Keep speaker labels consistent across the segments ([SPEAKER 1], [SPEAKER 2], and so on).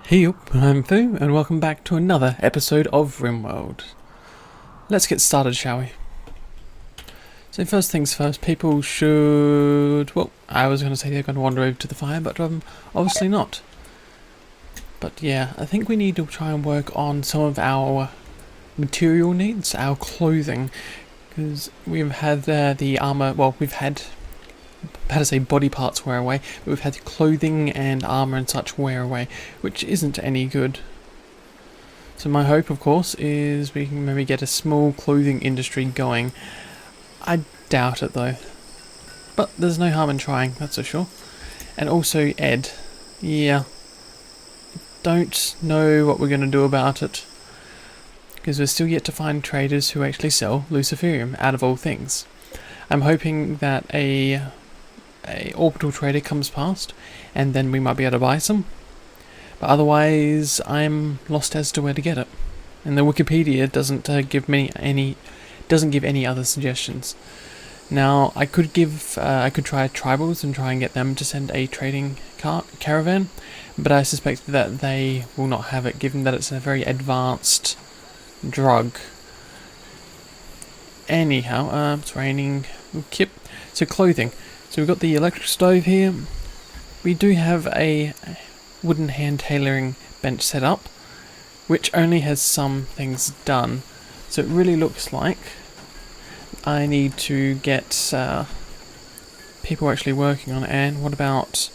[SPEAKER 1] Hey up, I'm Fu, and welcome back to another episode of RimWorld. Let's get started, shall we? So first things first, people should... Well, I was going to say they're going to wander over to the fire, but obviously not. But yeah, I think we need to try and work on some of our material needs, our clothing. Because we've had the armor, well, we've had... how to say body parts wear away, but we've had clothing and armor and such wear away, which isn't any good. So my hope, of course, is we can maybe get a small clothing industry going. I doubt it though, but there's no harm in trying, that's for sure. And also Ed, yeah, don't know what we're going to do about it, because we're still yet to find traders who actually sell Luciferium, out of all things. I'm hoping that a orbital trader comes past, and then we might be able to buy some. But otherwise, I'm lost as to where to get it. And the Wikipedia doesn't give any other suggestions. Now, I could try tribals and try and get them to send a trading caravan, but I suspect that they will not have it, given that it's a very advanced drug. Anyhow, it's raining. Kip. So clothing. So we've got the electric stove here. We do have a wooden hand tailoring bench set up, which only has some things done. So it really looks like I need to get people actually working on it. And what about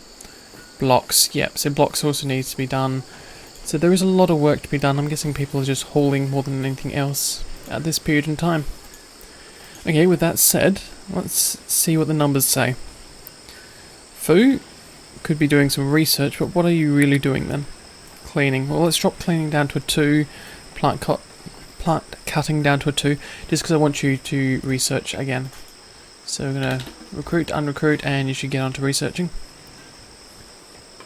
[SPEAKER 1] blocks? Yep, so blocks also needs to be done. So there is a lot of work to be done. I'm guessing people are just hauling more than anything else at this period in time. Okay, with that said, let's see what the numbers say. Fu could be doing some research, but what are you really doing then? Cleaning. Well, let's drop cleaning down to a 2, plant cutting down to a 2, just because I want you to research again. So we're going to recruit, unrecruit, and you should get on to researching.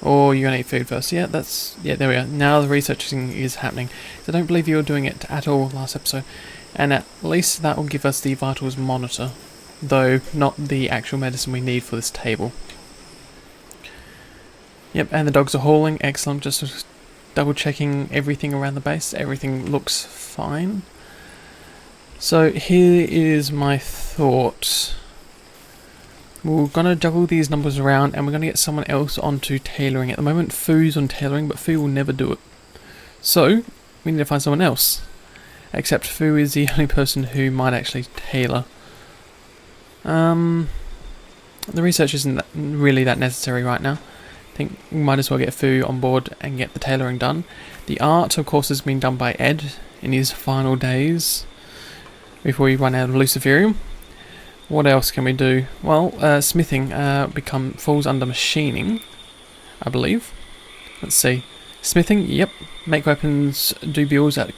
[SPEAKER 1] Or you're going to eat food first. Yeah, there we are. Now the researching is happening. So I don't believe you were doing it at all last episode. And at least that will give us the vitals monitor, though not the actual medicine we need for this table. Yep, and the dogs are hauling. Excellent. Just double checking everything around the base. Everything looks fine. So here is my thought. We're going to juggle these numbers around, and we're going to get someone else onto tailoring. At the moment, Fu's on tailoring, but Fu will never do it. So we need to find someone else. Except Fu is the only person who might actually tailor. The research isn't really that necessary right now. I think we might as well get Fu on board and get the tailoring done. The art, of course, has been done by Ed in his final days before we run out of Luciferium. What else can we do? Well, smithing falls under machining, I believe. Let's see. Smithing, yep. Make weapons, do builds at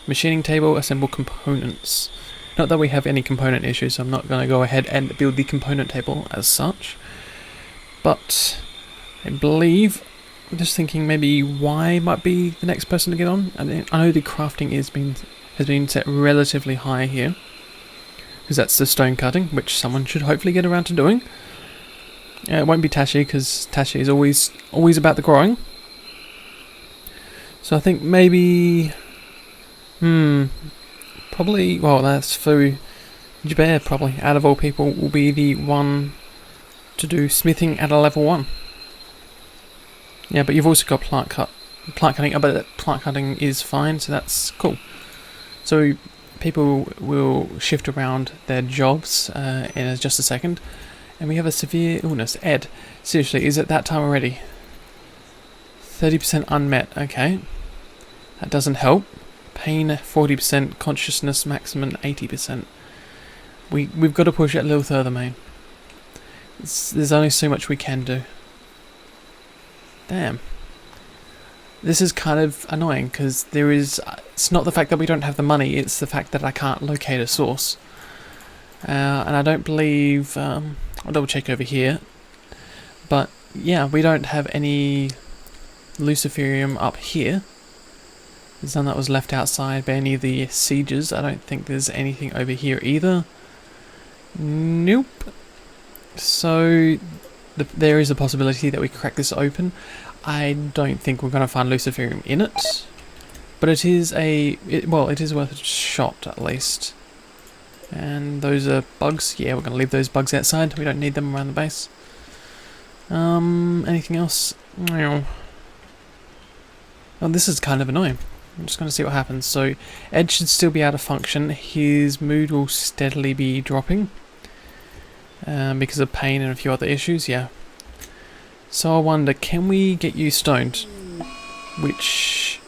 [SPEAKER 1] machining table, assemble components. Not that we have any component issues, so I'm not going to go ahead and build the component table as such. But I believe, I'm just thinking maybe Y might be the next person to get on. I know the crafting has been set relatively high here, because that's the stone cutting, which someone should hopefully get around to doing. It won't be Tashi, because Tashi is always about the growing. So I think maybe... probably, well, that's Fu. Jabir, probably, out of all people, will be the one to do smithing at a level 1. Yeah, but you've also got plant cutting, but plant cutting is fine, so that's cool. So people will shift around their jobs in just a second. And we have a severe illness. Ed, seriously, is it that time already? 30% unmet, okay. That doesn't help. Pain 40%, consciousness maximum 80%. We've got to push it a little further, mate. There's only so much we can do. Damn. This is kind of annoying, because it's not the fact that we don't have the money, it's the fact that I can't locate a source. And I don't believe, I'll double check over here, but yeah, we don't have any Luciferium up here. There's none that was left outside by any of the sieges. I don't think there's anything over here either. Nope. So there is a possibility that we crack this open. I don't think we're going to find luciferium in it, but it is it is worth a shot at least. And those are bugs. Yeah, we're going to leave those bugs outside. We don't need them around the base. Anything else? No. Oh, this is kind of annoying. I'm just going to see what happens. So, Ed should still be able to function. His mood will steadily be dropping because of pain and a few other issues. Yeah. So I wonder, can we get you stoned? Which...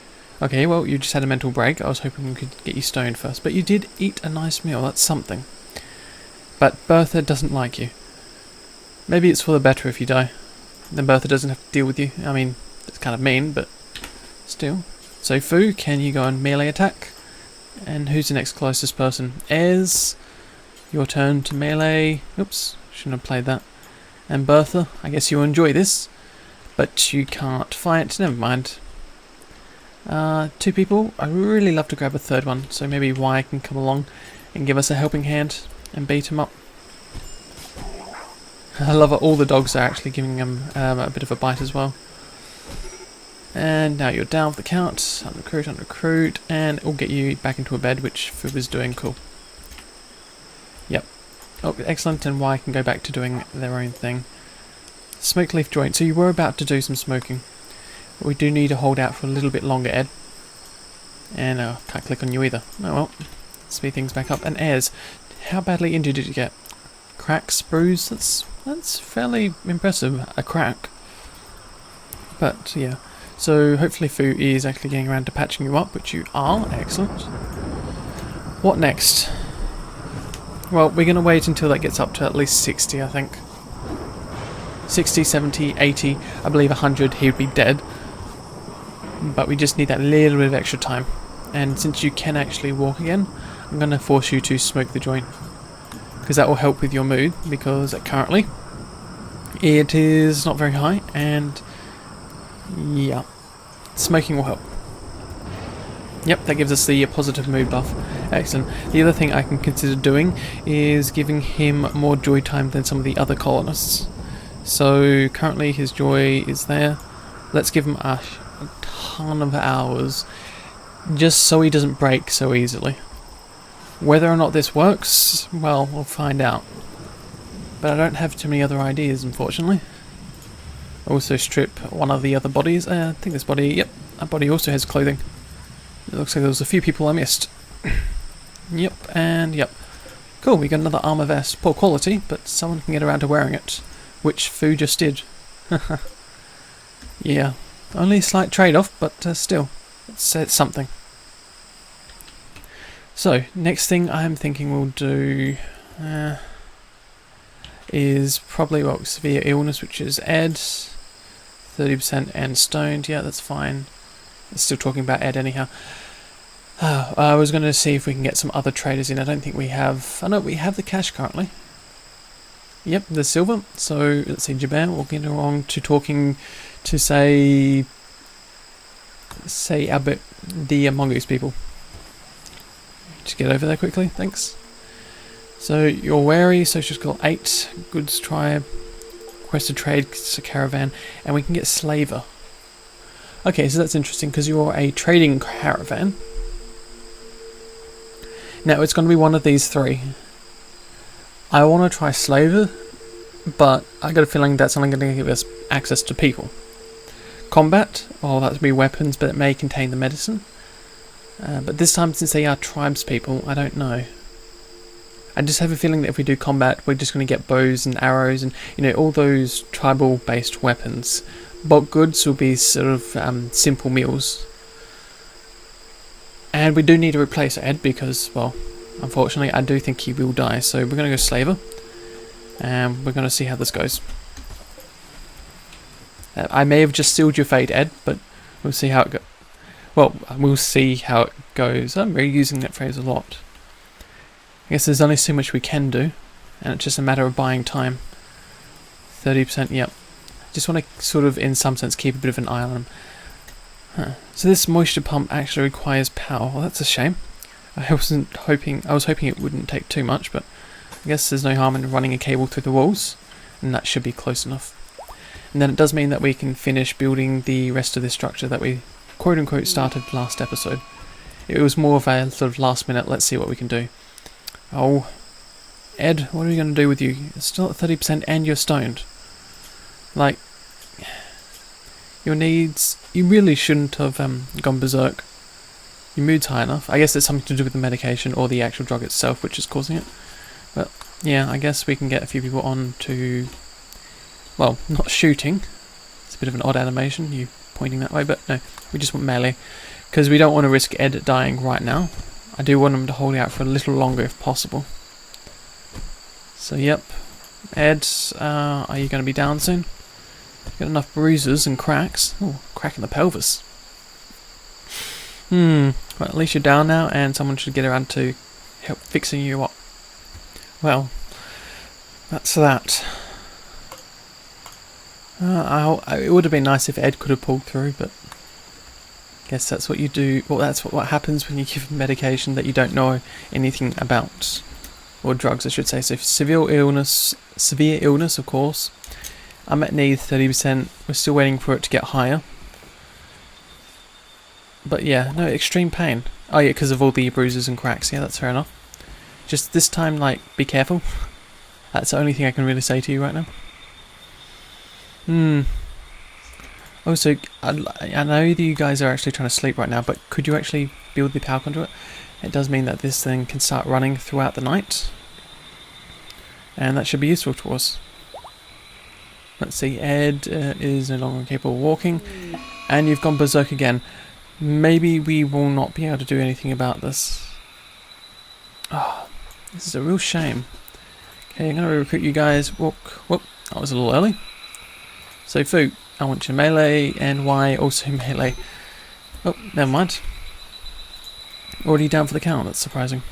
[SPEAKER 1] Okay, well, you just had a mental break. I was hoping we could get you stoned first. But you did eat a nice meal. That's something. But Bertha doesn't like you. Maybe it's for the better if you die. Then Bertha doesn't have to deal with you. I mean, it's kind of mean, but still. So, Fu, can you go and melee attack? And who's the next closest person? Ez, your turn to melee. Oops, shouldn't have played that. And Bertha, I guess you'll enjoy this, but you can't fight. Never mind. 2 people. I really love to grab a third one, so maybe Y can come along and give us a helping hand and beat him up. I love it. All the dogs are actually giving him a bit of a bite as well. And now you're down for the count. Unrecruit, and it'll get you back into a bed, which Fu was doing. Cool. Yep. Oh, excellent, and Y can go back to doing their own thing. Smoke leaf joint. So you were about to do some smoking. But we do need to hold out for a little bit longer, Ed. And can't click on you either. Oh well. Speed things back up. And Ayers, how badly injured did you get? Cracks, bruise? That's fairly impressive. A crack. But yeah. So hopefully Fu is actually getting around to patching you up, which you are. Excellent. What next? Well, we're going to wait until that gets up to at least 60, I think. 60, 70, 80, I believe 100, he would be dead. But we just need that little bit of extra time. And since you can actually walk again, I'm going to force you to smoke the joint. Because that will help with your mood, because currently it is not very high, and yeah, smoking will help. Yep, that gives us the positive mood buff. Excellent. The other thing I can consider doing is giving him more joy time than some of the other colonists. So currently his joy is there. Let's give him a ton of hours, just so he doesn't break so easily. Whether or not this works, well, we'll find out. But I don't have too many other ideas, unfortunately. Also strip one of the other bodies. I think this body, yep, that body also has clothing. It looks like there was a few people I missed. Yep, and yep. Cool, we got another armor vest. Poor quality, but someone can get around to wearing it. Which Fu just did. Yeah, only a slight trade-off, but still, it's something. So, next thing I'm thinking we'll do is probably, well, severe illness, which is Ed. 30% and stoned, yeah, that's fine. Still talking about Ed anyhow. I was going to see if we can get some other traders in. I don't think we have... Oh no, we have the cash currently. Yep, the silver. So, let's see, Jabir, we'll get along to talking to, say Albert, the Mongoose people. Just get over there quickly, thanks. So, you're wary, social skill 8, goods tribe, request to trade, it's a caravan, and we can get slaver. Okay, so that's interesting, because you're a trading caravan. Now, it's going to be one of these 3. I want to try slaver, but I got a feeling that's only going to give us access to people. Combat, well, that would be weapons, but it may contain the medicine. But this time, since they are tribes people, I don't know. I just have a feeling that if we do combat, we're just going to get bows and arrows and, you know, all those tribal-based weapons. Bulk goods will be sort of simple meals. And we do need to replace Ed because, well, unfortunately, I do think he will die. So we're going to go slaver. And we're going to see how this goes. I may have just sealed your fate, Ed, but we'll see how it goes. Well, we'll see how it goes. I'm really using that phrase a lot. I guess there's only so much we can do, and it's just a matter of buying time. 30%, yep. Just want to sort of, in some sense, keep a bit of an eye on them. So this moisture pump actually requires power. Well, that's a shame. I was hoping it wouldn't take too much, but I guess there's no harm in running a cable through the walls, and that should be close enough. And then it does mean that we can finish building the rest of this structure that we quote-unquote started last episode. It was more of a sort of last minute, let's see what we can do. Oh, Ed, what are we going to do with you? You're still at 30% and you're stoned. Like, your needs, you really shouldn't have gone berserk. Your mood's high enough. I guess it's something to do with the medication or the actual drug itself which is causing it. But yeah, I guess we can get a few people on to, well, not shooting. It's a bit of an odd animation, you pointing that way, but no, we just want melee. Because we don't want to risk Ed dying right now. I do want him to hold out for a little longer if possible. So yep, Ed, are you going to be down soon? Got enough bruises and cracks. Oh, crack in the pelvis. Well, at least you're down now, and someone should get around to help fixing you up. Well, that's that. It would have been nice if Ed could have pulled through, but I guess that's what you do. Well, that's what happens when you give medication that you don't know anything about, or drugs, I should say. So severe illness, of course. I'm at need 30%. We're still waiting for it to get higher. But yeah, no, extreme pain. Oh yeah, because of all the bruises and cracks. Yeah, that's fair enough. Just this time, like, be careful. That's the only thing I can really say to you right now. Also, I know that you guys are actually trying to sleep right now, but could you actually build the power conduit? It does mean that this thing can start running throughout the night. And that should be useful to us. Let's see, Ed is no longer capable of walking. And you've gone berserk again. Maybe we will not be able to do anything about this. Oh, this is a real shame. Okay, I'm going to recruit you guys. Whoop, that was a little early. So, Fu, I want you melee, and Y also melee. Oh, never mind. Already down for the count, that's surprising.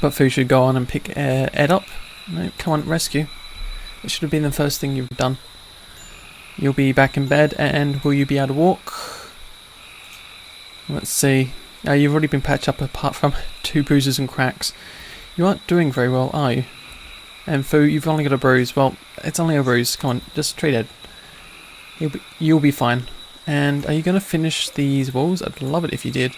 [SPEAKER 1] But Fu should go on and pick Ed up. No, come on, rescue. It should have been the first thing you've done. You'll be back in bed, and will you be able to walk? Let's see. You've already been patched up apart from 2 bruises and cracks. You aren't doing very well, are you? And Fu, you've only got a bruise. Well, it's only a bruise. Come on, just treat Ed. You'll be fine. And are you going to finish these walls? I'd love it if you did.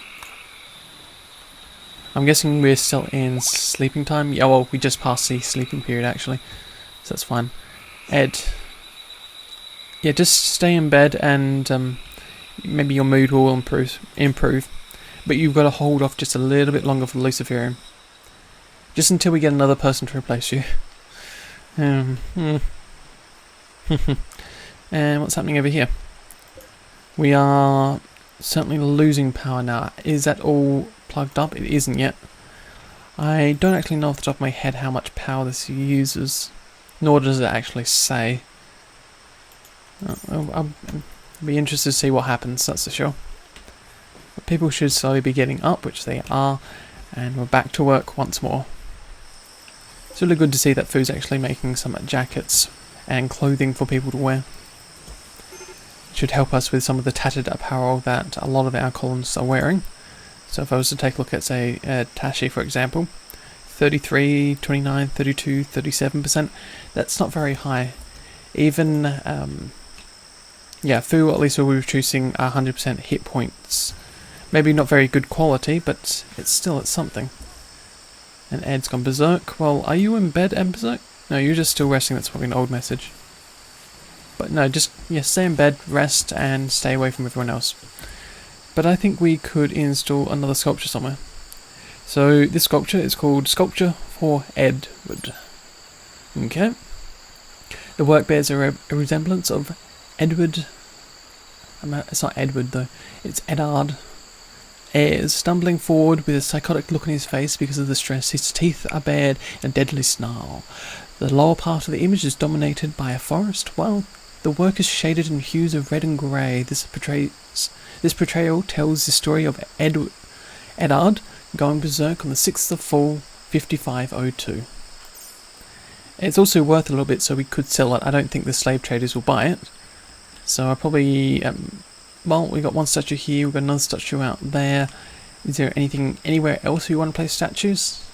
[SPEAKER 1] I'm guessing we're still in sleeping time. Yeah, well, we just passed the sleeping period actually. So that's fine. Ed. Yeah, just stay in bed and maybe your mood will improve. But you've got to hold off just a little bit longer for the Luciferium. Just until we get another person to replace you. And what's happening over here? We are certainly losing power now. Is that all plugged up? It isn't yet. I don't actually know off the top of my head how much power this uses. Nor does it actually say. I'll be interested to see what happens, that's for sure. But people should slowly be getting up, which they are, and we're back to work once more. It's really good to see that Fu's actually making some jackets and clothing for people to wear. It should help us with some of the tattered apparel that a lot of our colonists are wearing. So if I was to take a look at, say, Tashi, for example, 33, 29, 32, 37%, that's not very high. Even, Fu at least will be reducing 100% hit points. Maybe not very good quality, but it's something. And Ed's gone berserk. Well, are you in bed, Ed berserk? No, you're just still resting, that's probably an old message. But no, just stay in bed, rest, and stay away from everyone else. But I think we could install another sculpture somewhere. So this sculpture is called Sculpture for Edward. Okay. The work bears a resemblance of Edward. It's not Edward though. It's Eddard. Ayres, stumbling forward with a psychotic look on his face because of the stress. His teeth are bared in a deadly snarl. The lower part of the image is dominated by a forest, while the work is shaded in hues of red and grey. This portrayal tells the story of Eddard going berserk on the 6th of Fall, 5502. It's also worth a little bit, so we could sell it. I don't think the slave traders will buy it. So I'll probably... well, we got one statue here, we've got another statue out there. Is there anything anywhere else we want to place statues?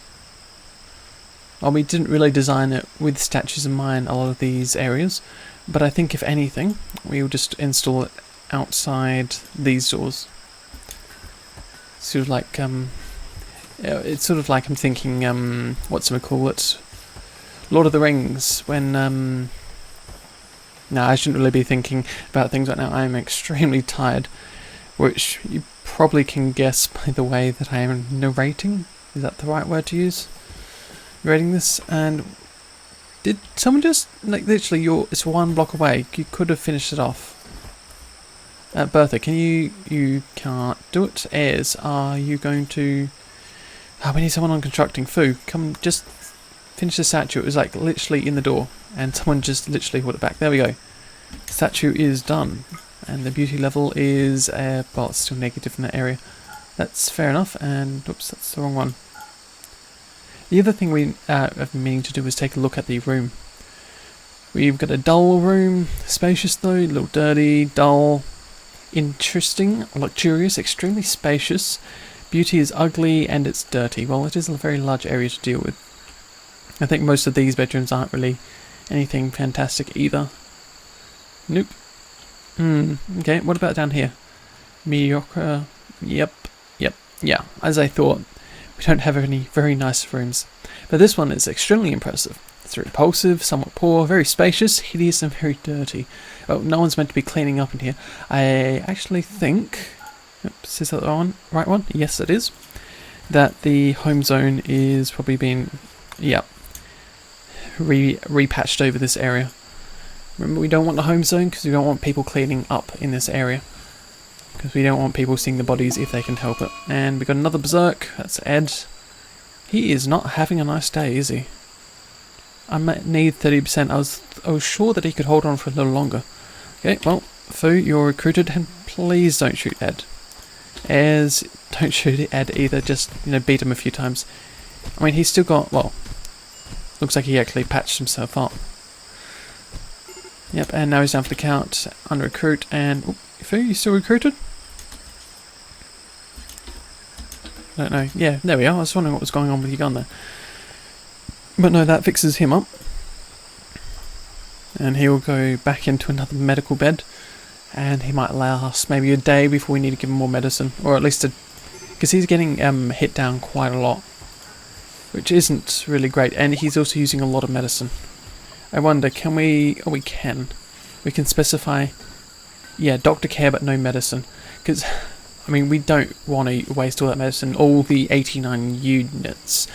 [SPEAKER 1] Well, we didn't really design it with statues in mind, a lot of these areas. But I think if anything, we'll just install it outside these doors. Sort of like, it's sort of like I'm thinking, whatchamacallit, Lord of the Rings, when, no, I shouldn't really be thinking about things right now. I'm extremely tired, which you probably can guess by the way that I am narrating. Is that the right word to use? Narrating this, and did someone just, like, literally, it's one block away. You could have finished it off. Bertha, can you can't do it. Airs, are you going to... Oh, we need someone on constructing. Fu, come just finish the statue. It was like literally in the door, and someone just literally put it back. There we go. Statue is done. And the beauty level is, well, it's still negative in that area. That's fair enough, and, oops, that's the wrong one. The other thing we have been meaning to do is take a look at the room. We've got a dull room, spacious though, a little dirty, dull, interesting, luxurious, extremely spacious. Beauty is ugly and it's dirty. Well, it is a very large area to deal with. I think most of these bedrooms aren't really anything fantastic either. Nope. Okay, what about down here? Mediocre. Yep. Yeah, as I thought. We don't have any very nice rooms. But this one is extremely impressive. It's repulsive, somewhat poor, very spacious, hideous and very dirty. Oh, no one's meant to be cleaning up in here. I actually think... Oops, is that the right one? Yes, it is. That the home zone is probably being... Yep. Repatched over this area. Remember, we don't want the home zone because we don't want people cleaning up in this area. Because we don't want people seeing the bodies if they can help it. And we got another berserk. That's Ed. He is not having a nice day, is he? I might need 30%. I was sure that he could hold on for a little longer. Okay, well, Fu, you're recruited, and please don't shoot Ed. Airs, don't shoot Ed either. Just, beat him a few times. I mean, he's still got, well, looks like he actually patched himself up. Yep, and now he's down for the count. Unrecruit, and... Oh, Fu, you still recruited? I don't know. Yeah, there we are. I was wondering what was going on with your gun there. But no, that fixes him up. And he will go back into another medical bed. And he might last maybe a day before we need to give him more medicine. Or at least because he's getting hit down quite a lot. Which isn't really great. And he's also using a lot of medicine. I wonder, can we... Oh, we can. We can specify... Yeah, doctor care but no medicine. Because... I mean, we don't want to waste all that medicine, all the 89 units.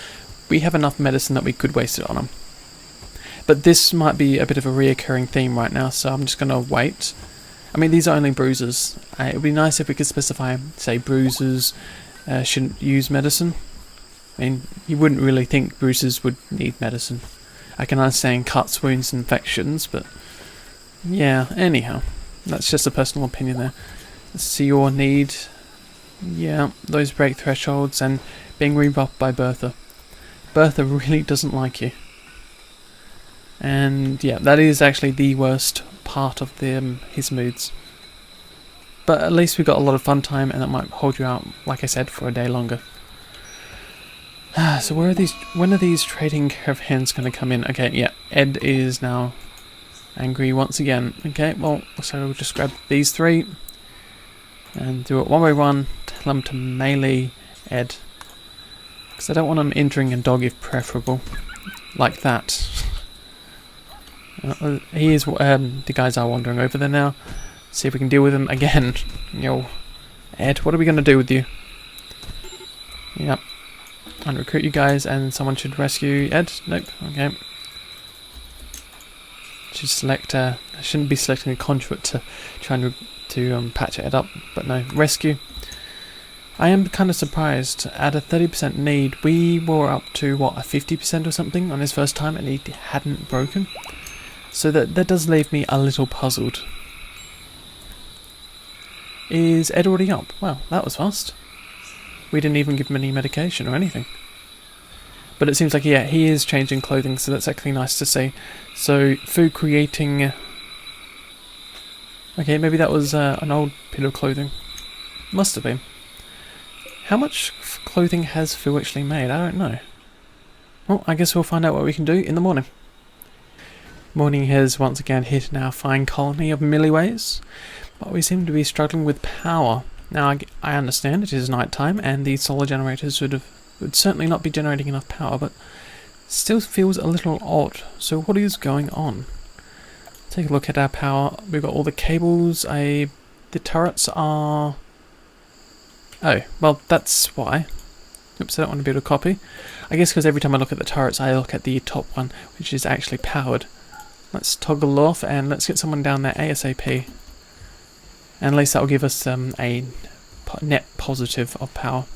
[SPEAKER 1] We have enough medicine that we could waste it on them. But this might be a bit of a reoccurring theme right now, so I'm just going to wait. I mean, these are only bruises. It would be nice if we could specify, say, bruises shouldn't use medicine. I mean, you wouldn't really think bruises would need medicine. I can understand cuts, wounds, infections, but... Yeah, anyhow. That's just a personal opinion there. Let's see your need... Yeah, those break thresholds and being rebuffed by Bertha. Bertha really doesn't like you. And yeah, that is actually the worst part of his moods. But at least we got a lot of fun time and that might hold you out, like I said, for a day longer. So when are these trading caravans going to come in? Okay, yeah, Ed is now angry once again. Okay, well, so we'll just grab these three. And do it one by one, tell them to melee Ed. Because I don't want them entering a dog if preferable. Like that. The guys are wandering over there now. See if we can deal with them again. Yo, Ed, what are we going to do with you? Yep. And recruit you guys and someone should rescue Ed? Nope, okay. Should select, I shouldn't be selecting a conduit to try and patch it up, but no, rescue. I am kind of surprised. At a 30% need, we were up to, what, a 50% or something on his first time, and he hadn't broken. So that does leave me a little puzzled. Is Ed already up? Wow, that was fast. We didn't even give him any medication or anything. But it seems like, yeah, he is changing clothing, so that's actually nice to see. So, food creating... Okay, maybe that was an old bit of clothing. Must have been. How much clothing has Phil actually made? I don't know. Well, I guess we'll find out what we can do in the morning. Morning has once again hit our fine colony of milliways, but we seem to be struggling with power. Now I understand it is night time and the solar generators would certainly not be generating enough power, but still feels a little odd. So what is going on? Take a look at our power. We've got all the cables. The turrets are... Oh, well that's why. Oops, I don't want to be able to copy. I guess because every time I look at the turrets I look at the top one, which is actually powered. Let's toggle off and let's get someone down there ASAP. And at least that will give us a net positive of power.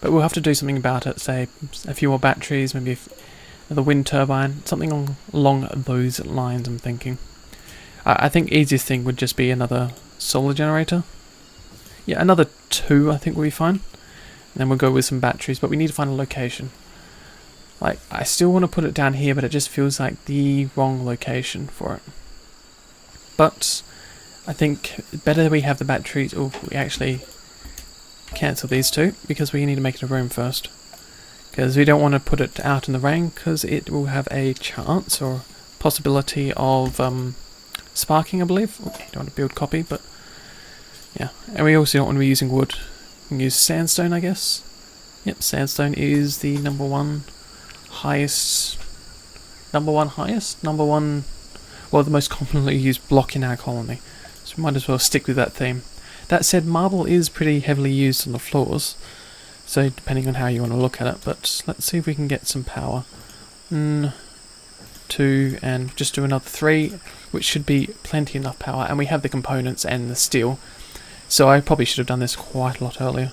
[SPEAKER 1] But we'll have to do something about it, say a few more batteries, maybe the wind turbine, something along those lines I'm thinking. I think easiest thing would just be another solar generator. Yeah, another 2 I think will be fine. And then we'll go with some batteries, but we need to find a location. Like, I still want to put it down here, but it just feels like the wrong location for it. But I think better we have the batteries, or we actually cancel these 2, because we need to make it a room first. Because we don't want to put it out in the rain, because it will have a chance or possibility of sparking, I believe. Oh, don't want to build copy, but yeah. And we also don't want to be using wood. We can use sandstone, I guess. Yep, sandstone is the number one highest, well, the most commonly used block in our colony. So we might as well stick with that theme. That said, marble is pretty heavily used on the floors, so depending on how you want to look at it, but let's see if we can get some power. 2, and just do another 3, which should be plenty enough power, and we have the components and the steel, so I probably should have done this quite a lot earlier.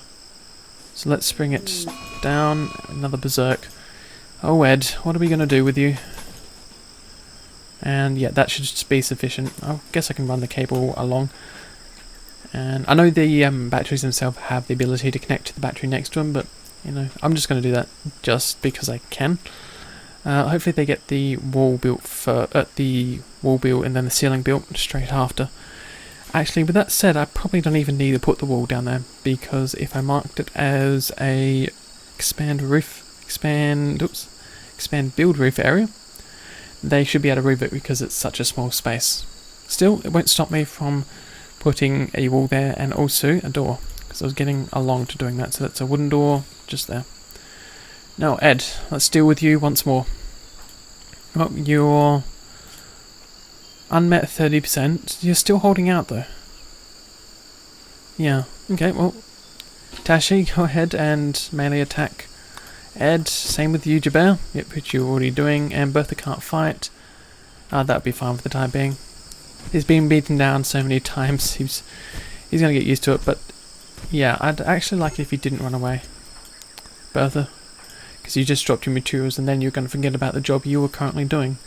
[SPEAKER 1] So let's bring it down, another berserk. Oh Ed, what are we going to do with you? And yeah, that should just be sufficient. I guess I can run the cable along. And I know the batteries themselves have the ability to connect to the battery next to them, but you know, I'm just going to do that just because I can. Hopefully they get the wall built and then the ceiling built straight after. Actually, with that said, I probably don't even need to put the wall down there, because if I marked it as a expand build roof area, they should be able to roof it because it's such a small space. Still, it won't stop me from putting a wall there and also a door, because I was getting along to doing that. So that's a wooden door just there. Now Ed, let's deal with you once more. Well, you're unmet 30%. You're still holding out though. Yeah, okay, well, Tashi, go ahead and melee attack Ed. Same with you, Jabir. Yep, which you're already doing. And Bertha can't fight. That would be fine for the time being. He's been beaten down so many times, he's going to get used to it. But yeah, I'd actually like it if he didn't run away, Bertha, because you just dropped your materials and then you're going to forget about the job you were currently doing.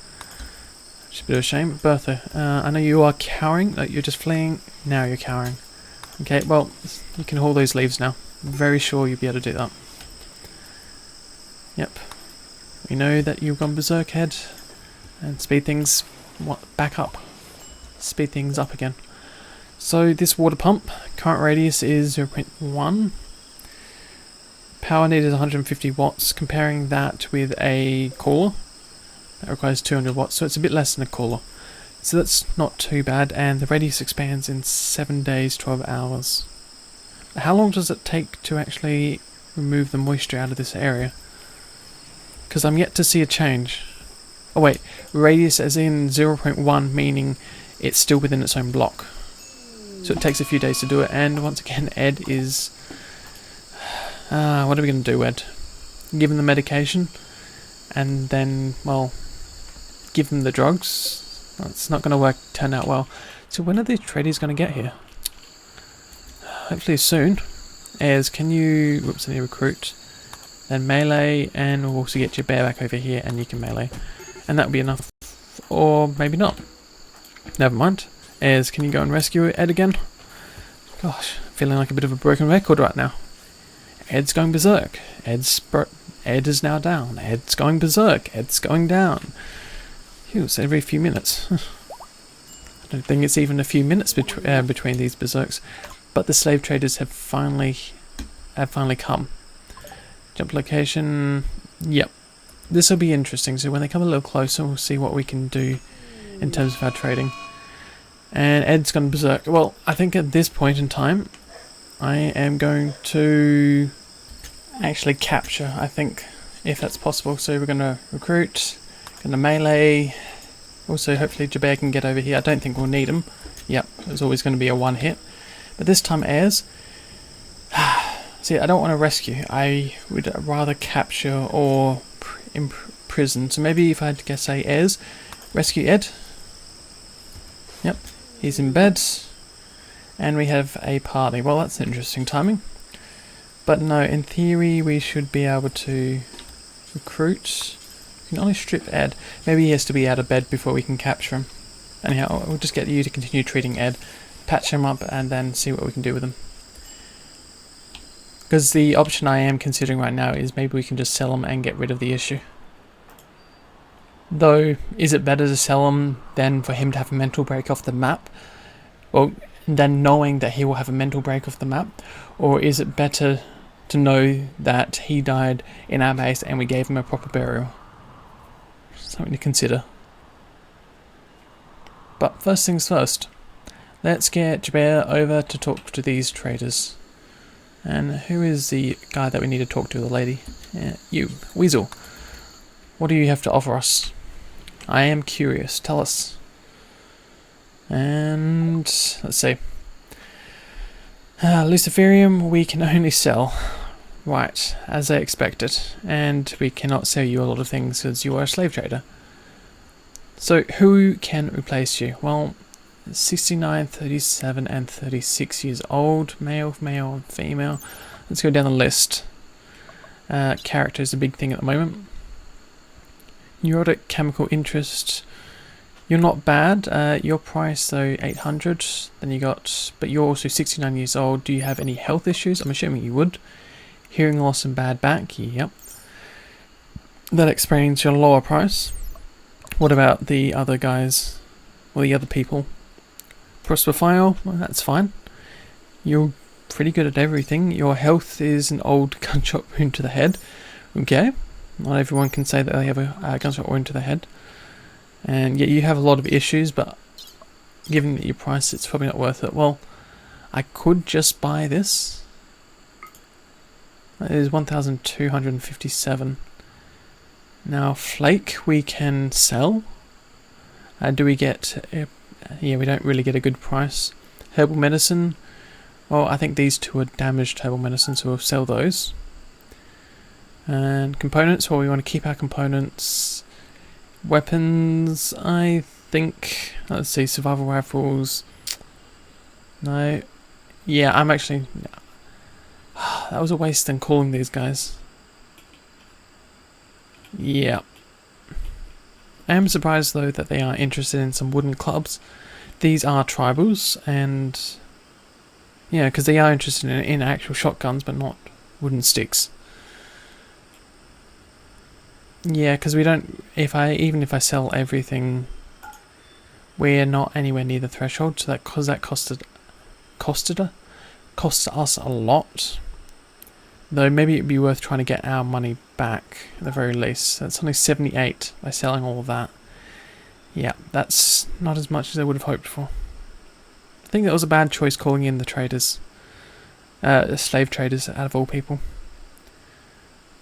[SPEAKER 1] It's a bit of a shame. Bertha, I know you are cowering, like you're just fleeing. Now you're cowering. Okay, well, you can haul those leaves now. I'm very sure you'll be able to do that. Yep. We know that you've gone berserk, Head, and speed things back up. Speed things up again. So this water pump, current radius is 0.1. Power needed is 150 watts. Comparing that with a cooler, that requires 200 watts, so it's a bit less than a cooler. So that's not too bad, and the radius expands in 7 days, 12 hours. How long does it take to actually remove the moisture out of this area? Because I'm yet to see a change. Oh wait, radius as in 0.1, meaning it's still within its own block. So it takes a few days to do it, and once again Ed is... what are we going to do, Ed? Give him the medication, and then, well, give him the drugs. That's not going to turn out well. So when are these traders going to get here? Hopefully soon. Ayers, can you... Whoops, I need to recruit. Then melee, and we'll also get your bear back over here, and you can melee. And that'll be enough. Or maybe not. Never mind. Ayers, can you go and rescue Ed again? Gosh, feeling like a bit of a broken record right now. Ed's going berserk. Ed is now down. Ed's going berserk. Ed's going down. Phew, it's every few minutes. I don't think it's even a few minutes between these berserks. But the slave traders have finally come. Jump location. Yep. This will be interesting. So when they come a little closer, we'll see what we can do in terms of our trading. And Ed's gone berserk. Well, I think at this point in time, I am going to actually capture, I think, if that's possible. So we're going to recruit, going to melee. Also, hopefully Jabir can get over here. I don't think we'll need him. Yep, there's always going to be a one hit. But this time heirs. See, I don't want to rescue. I would rather capture or imprison. So maybe if I had to say heirs, rescue Ed. Yep, he's in bed. And we have a party. Well, that's interesting timing. But no, in theory we should be able to recruit. We can only strip Ed. Maybe he has to be out of bed before we can capture him. Anyhow, we'll just get you to continue treating Ed, patch him up, and then see what we can do with him. Because the option I am considering right now is maybe we can just sell him and get rid of the issue. Though, is it better to sell him than for him to have a mental break off the map? Well, than knowing that he will have a mental break off the map? Or is it better to know that he died in our base and we gave him a proper burial? Something to consider. But first things first, let's get Jabir over to talk to these traders. And who is the guy that we need to talk to, the lady? You, Weasel. What do you have to offer us? I am curious, tell us. And let's see. Luciferium we can only sell. Right, as I expected. And we cannot sell you a lot of things because you are a slave trader. So who can replace you? Well, 69, 37 and 36 years old. Male, female. Let's go down the list. Character is a big thing at the moment. Neurotic chemical interest. You're not bad. Your price though 800. Then you got, but you're also 69 years old. Do you have any health issues? I'm assuming you would. Hearing loss and bad back. Yep. That explains your lower price. What about the other guys? Or the other people? Prosperphile. Well, that's fine. You're pretty good at everything. Your health is an old gunshot wound to the head. Okay. Not everyone can say that they have a gunshot wound to the head. And yet you have a lot of issues, but given that your price, it's probably not worth it. Well, I could just buy this. That is 1,257. Now, Flake we can sell. Do we get... yeah, we don't really get a good price. Herbal medicine. Well, I think these two are damaged herbal medicine, so we'll sell those. And components, well, we want to keep our components. Weapons, I think... Let's see, survival rifles. No. Yeah, I'm actually... That was a waste in calling these guys. Yeah. I am surprised though that they are interested in some wooden clubs. These are tribals, and... Yeah, because they are interested in actual shotguns, but not wooden sticks. Yeah, because we don't... Even if I sell everything, we're not anywhere near the threshold, so that cost us a lot. Though maybe it'd be worth trying to get our money back at the very least. That's only 78 by selling all of that. Yeah, that's not as much as I would have hoped for. I think that was a bad choice calling in the traders. Slave traders out of all people.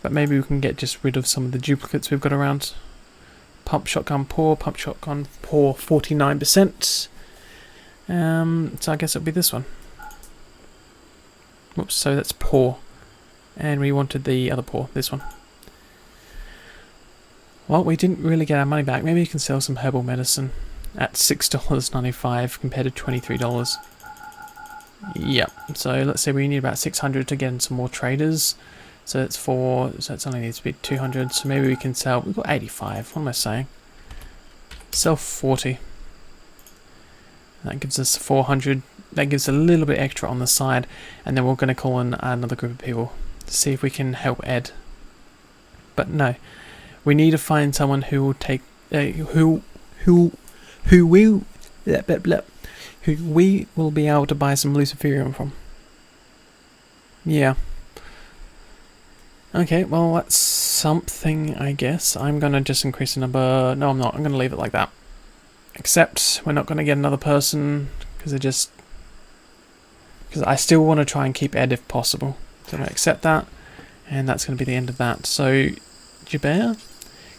[SPEAKER 1] But maybe we can get just rid of some of the duplicates we've got around. Pump shotgun poor 49%. So I guess it'll be this one. Whoops, so that's poor. And we wanted the other poor, this one. Well, we didn't really get our money back. Maybe you can sell some herbal medicine at $6.95 compared to $23. Yep, so let's say we need about 600 to get in some more traders. So it's it's only needs to be 200, so maybe we can sell, we've got 85, what am I saying? Sell 40. That gives us 400, that gives a little bit extra on the side, and then we're going to call in another group of people to see if we can help Ed. But no, we need to find someone who will take, who we will be able to buy some Luciferium from. Yeah. Okay, well that's something, I guess. I'm gonna just increase the number. No, I'm not. I'm gonna leave it like that. Accept. We're not going to get another person because I still want to try and keep Ed if possible. So I'm going to accept that, and that's going to be the end of that. So, Jabir,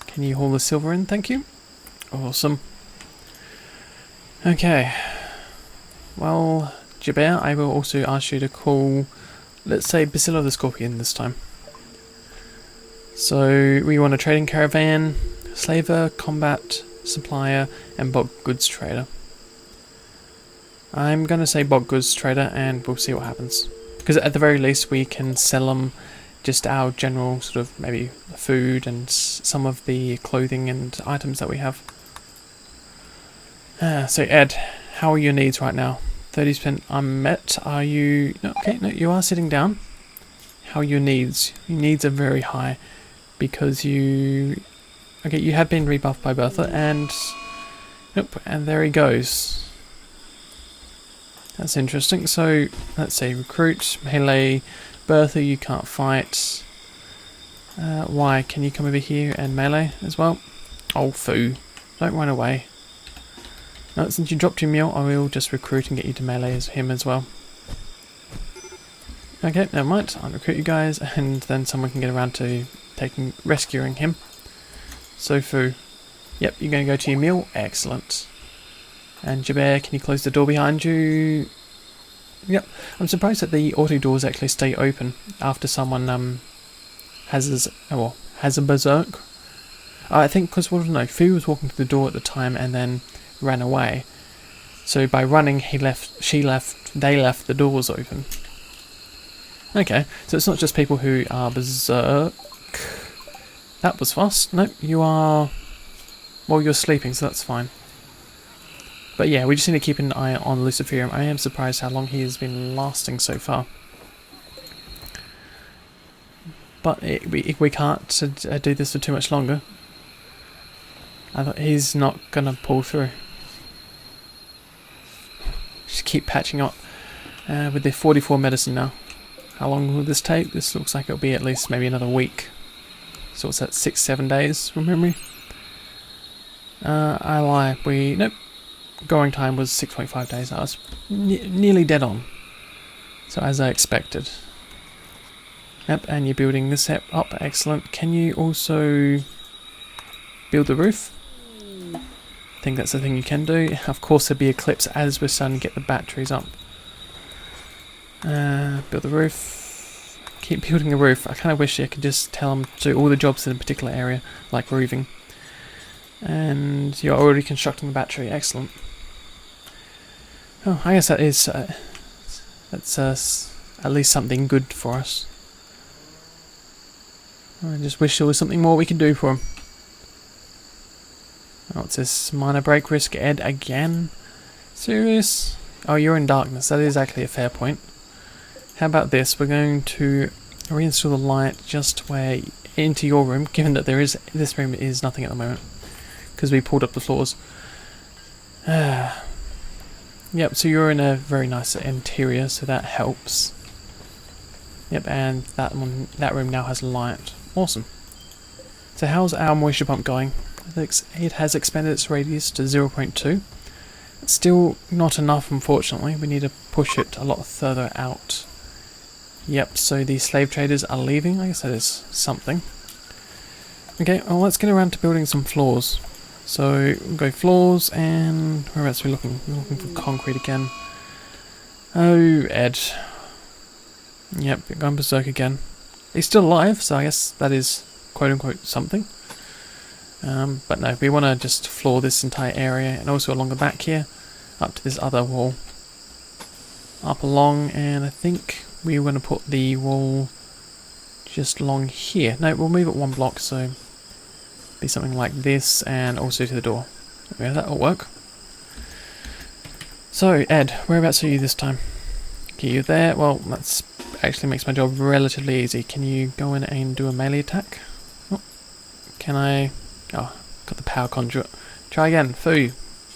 [SPEAKER 1] can you haul the silver in? Thank you. Awesome. Okay. Well, Jabir, I will also ask you to call, let's say, Bacillo the Scorpion this time. So, we want a trading caravan, slaver, combat, supplier, and bulk goods trader. I'm going to say bulk goods trader, and we'll see what happens. Because at the very least, we can sell them just our general sort of maybe food and some of the clothing and items that we have. So Ed, how are your needs right now? 30% unmet. Are you... Okay, no, you are sitting down. How are your needs? Your needs are very high because you... Okay, you have been rebuffed by Bertha and... Nope, and there he goes. That's interesting. So, let's say recruit, melee, Bertha, you can't fight. Why? Can you come over here and melee as well? Oh, foo. Don't run away. No, since you dropped your meal, I will just recruit and get you to melee as him as well. Okay, never mind. I'll recruit you guys, and then someone can get around to rescuing him. So, foo. Yep, you're going to go to your meal. Excellent. And Jabir, can you close the door behind you? Yep. I'm surprised that the auto doors actually stay open after someone has a berserk. I think because Foo was walking to the door at the time and then ran away. So by running, they left the doors open. Okay, so it's not just people who are berserk. That was fast. Nope, you are... Well, you're sleeping, so that's fine. But yeah, we just need to keep an eye on Luciferium. I am surprised how long he has been lasting so far. But we can't do this for too much longer. He's not going to pull through. Just keep patching up with the 44 medicine now. How long will this take? This looks like it'll be at least maybe another week. So what's that, 6-7 days from memory? I lie. Nope. Going time was 6.5 days. I was nearly dead on. So as I expected. Yep, and you're building this up. Excellent. Can you also build the roof? I think that's the thing you can do. Of course there'd be eclipse as we're starting to get the batteries up. Build the roof. Keep building the roof. I kind of wish I could just tell them to do all the jobs in a particular area, like roofing. And you're already constructing the battery. Excellent. Oh, I guess that is that's at least something good for us. I just wish there was something more we could do for him. Oh, what's this? Minor break risk Ed again? Serious? Oh, you're in darkness. That is actually a fair point. How about this? We're going to reinstall the light just where into your room, given that this room is nothing at the moment. Because we pulled up the floors. Yep, so you're in a very nice interior, so that helps. Yep, and that room now has light. Awesome. So how's our moisture pump going? It has expanded its radius to 0.2. It's still not enough, unfortunately. We need to push it a lot further out. Yep, so the slave traders are leaving. I guess that is something. Okay, well let's get around to building some floors. So we'll go floors, and where else are we looking? We're looking for concrete again. Oh, Ed. Yep, we're going berserk again. He's still alive, so I guess that is quote-unquote something. But no, we want to just floor this entire area, and also along the back here, up to this other wall. Up along, and I think we're going to put the wall just along here. No, we'll move it one block, so be something like this, and also to the door. Yeah, that'll work. So, Ed, whereabouts are you this time? Okay, you there? Well, that's actually makes my job relatively easy. Can you go in and do a melee attack? Oh, can I? Oh, got the power conduit. Try again. Foo.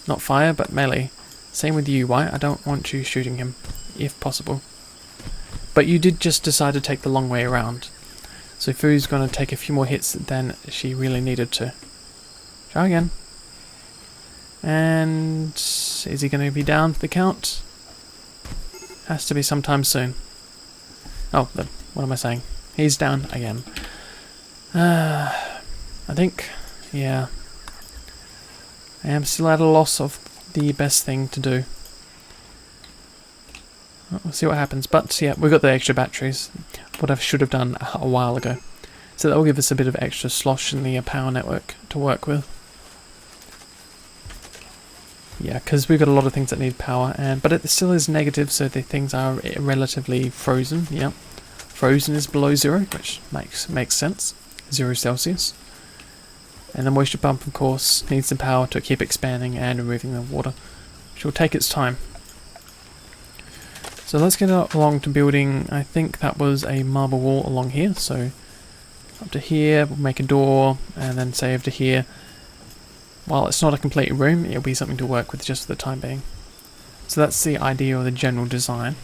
[SPEAKER 1] Not fire, but melee. Same with you, White. I don't want you shooting him, if possible. But you did just decide to take the long way around. So Foo's going to take a few more hits than she really needed to. Try again. And is he going to be down for the count? Has to be sometime soon. Oh, what am I saying? He's down again. I think, yeah. I am still at a loss of the best thing to do. We'll see what happens. But yeah, we've got the extra batteries. What I should have done a while ago. So that will give us a bit of extra slosh in the power network to work with. Yeah, because we've got a lot of things that need power, but it still is negative, so the things are relatively frozen. Yeah, frozen is below 0, which makes sense. 0 Celsius. And the moisture pump, of course, needs the power to keep expanding and removing the water, which will take its time. So let's get along to building. I think that was a marble wall along here. So up to here, we'll make a door, and then say over to here. While it's not a complete room, it'll be something to work with just for the time being. So that's the idea of the general design.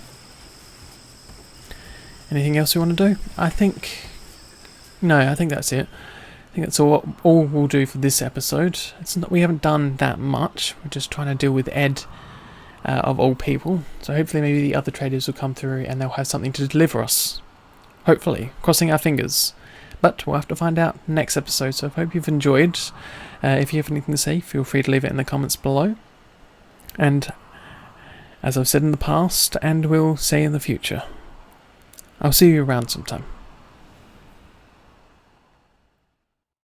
[SPEAKER 1] Anything else we want to do? I think that's it. I think that's all we'll do for this episode. We haven't done that much. We're just trying to deal with Ed, of all people. So hopefully maybe the other traders will come through and they'll have something to deliver us. Hopefully. Crossing our fingers. But we'll have to find out next episode, so I hope you've enjoyed. If you have anything to say, feel free to leave it in the comments below. And as I've said in the past, and will say in the future, I'll see you around sometime.